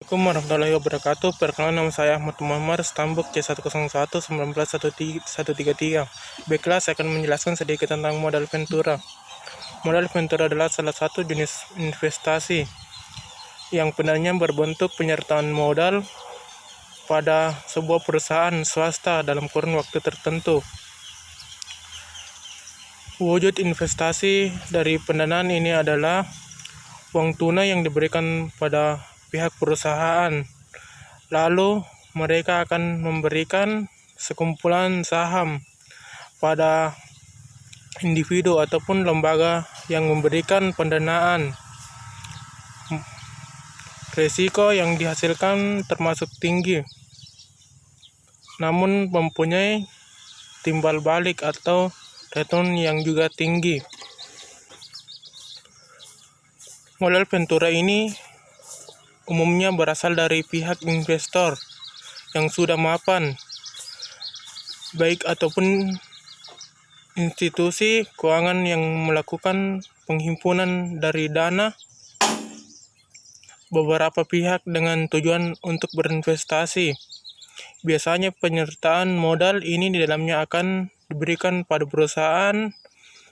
Assalamualaikum warahmatullahi wabarakatuh. Perkenalkan, nama saya Ahmad Muhammad Stambuk C101-19-133. Baiklah, saya akan menjelaskan sedikit tentang modal ventura. Modal ventura adalah salah satu jenis investasi yang sebenarnya berbentuk penyertaan modal pada sebuah perusahaan swasta dalam kurun waktu tertentu. Wujud investasi dari pendanaan ini adalah uang tunai yang diberikan pada pihak perusahaan, lalu mereka akan memberikan sekumpulan saham pada individu ataupun lembaga yang memberikan pendanaan. Risiko yang dihasilkan termasuk tinggi, namun mempunyai timbal balik atau return yang juga tinggi. Modal ventura ini umumnya berasal dari pihak investor yang sudah mapan, baik ataupun institusi keuangan yang melakukan penghimpunan dari dana beberapa pihak dengan tujuan untuk berinvestasi. Biasanya penyertaan modal ini di dalamnya akan diberikan pada perusahaan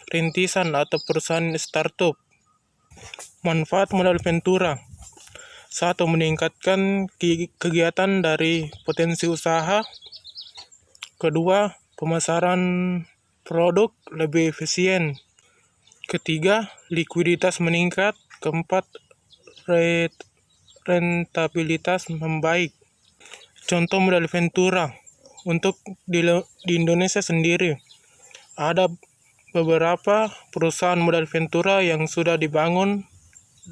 rintisan atau perusahaan startup. Manfaat modal ventura: 1. Meningkatkan kegiatan dari potensi usaha. 2. Pemasaran produk lebih efisien. 3. Likuiditas meningkat. 4. Rentabilitas membaik. Contoh modal ventura untuk di Indonesia sendiri, ada beberapa perusahaan modal ventura yang sudah dibangun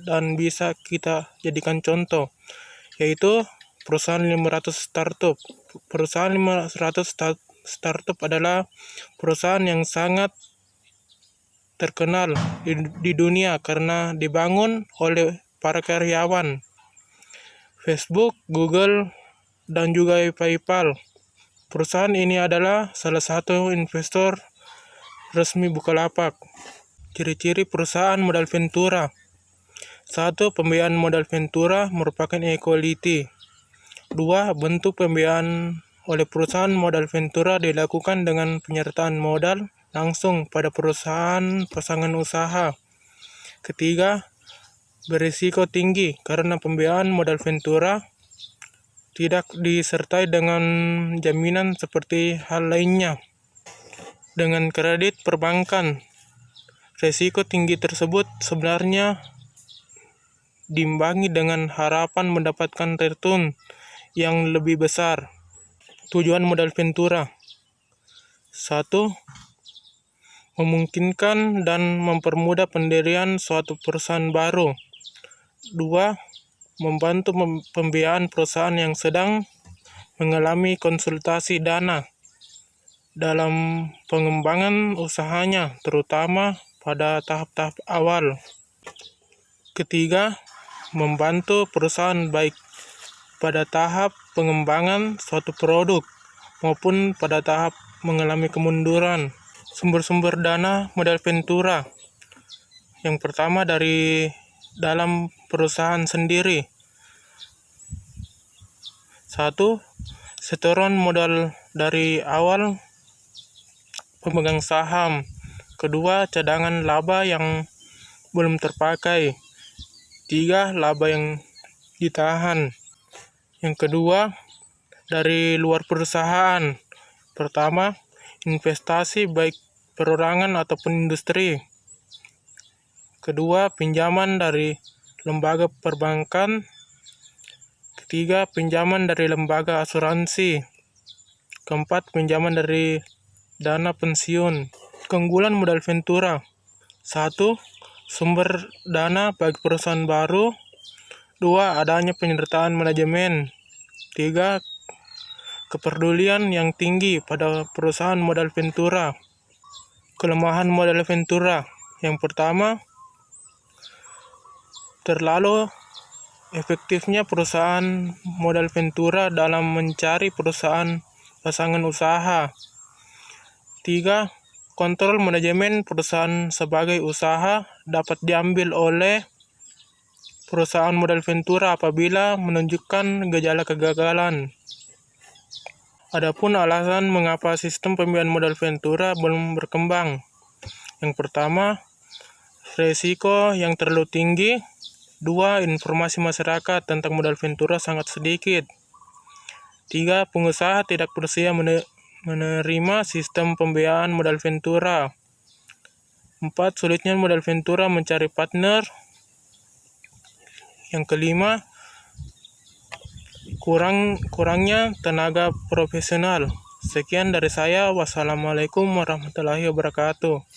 dan bisa kita jadikan contoh, yaitu perusahaan 500 startup. Perusahaan 500 startup adalah perusahaan yang sangat terkenal di dunia karena dibangun oleh para karyawan. Facebook, Google, dan juga PayPal. Perusahaan ini adalah salah satu investor resmi Bukalapak. Ciri-ciri perusahaan modal ventura: 1. Pembiayaan modal ventura merupakan equity. 2. Bentuk pembiayaan oleh perusahaan modal ventura dilakukan dengan penyertaan modal langsung pada perusahaan pasangan usaha. 3. Berisiko tinggi karena pembiayaan modal ventura tidak disertai dengan jaminan seperti hal lainnya. Dengan kredit perbankan, risiko tinggi tersebut sebenarnya diimbangi dengan harapan mendapatkan return yang lebih besar. Tujuan modal ventura: 1. Memungkinkan dan mempermudah pendirian suatu perusahaan baru. 2. Membantu pembiayaan perusahaan yang sedang mengalami konsultasi dana dalam pengembangan usahanya, terutama pada tahap-tahap awal. 3. Membantu perusahaan baik pada tahap pengembangan suatu produk maupun pada tahap mengalami kemunduran. Sumber-sumber dana modal ventura: yang pertama, dari dalam perusahaan sendiri. 1. Setoran modal dari awal pemegang saham. 2. Cadangan laba yang belum terpakai. 3. Laba yang ditahan. Yang kedua, dari luar perusahaan. Pertama, investasi baik perorangan ataupun industri. Kedua, pinjaman dari lembaga perbankan. Ketiga, pinjaman dari lembaga asuransi. Keempat, pinjaman dari dana pensiun. Keunggulan modal ventura: 1. Sumber dana bagi perusahaan baru. 2. Adanya penyertaan manajemen. 3. Kepedulian yang tinggi pada perusahaan modal ventura. Kelemahan modal ventura: yang pertama, terlalu efektifnya perusahaan modal ventura dalam mencari perusahaan pasangan usaha. 3. Kontrol manajemen perusahaan sebagai usaha dapat diambil oleh perusahaan modal ventura apabila menunjukkan gejala kegagalan. Adapun alasan mengapa sistem pembiayaan modal ventura belum berkembang. Yang pertama, resiko yang terlalu tinggi. 2. Informasi masyarakat tentang modal ventura sangat sedikit. 3. Pengusaha tidak bersedia menerima sistem pembiayaan modal ventura. 4. Sulitnya modal ventura mencari partner. Yang kelima, kurangnya tenaga profesional. Sekian dari saya. Wassalamualaikum warahmatullahi wabarakatuh.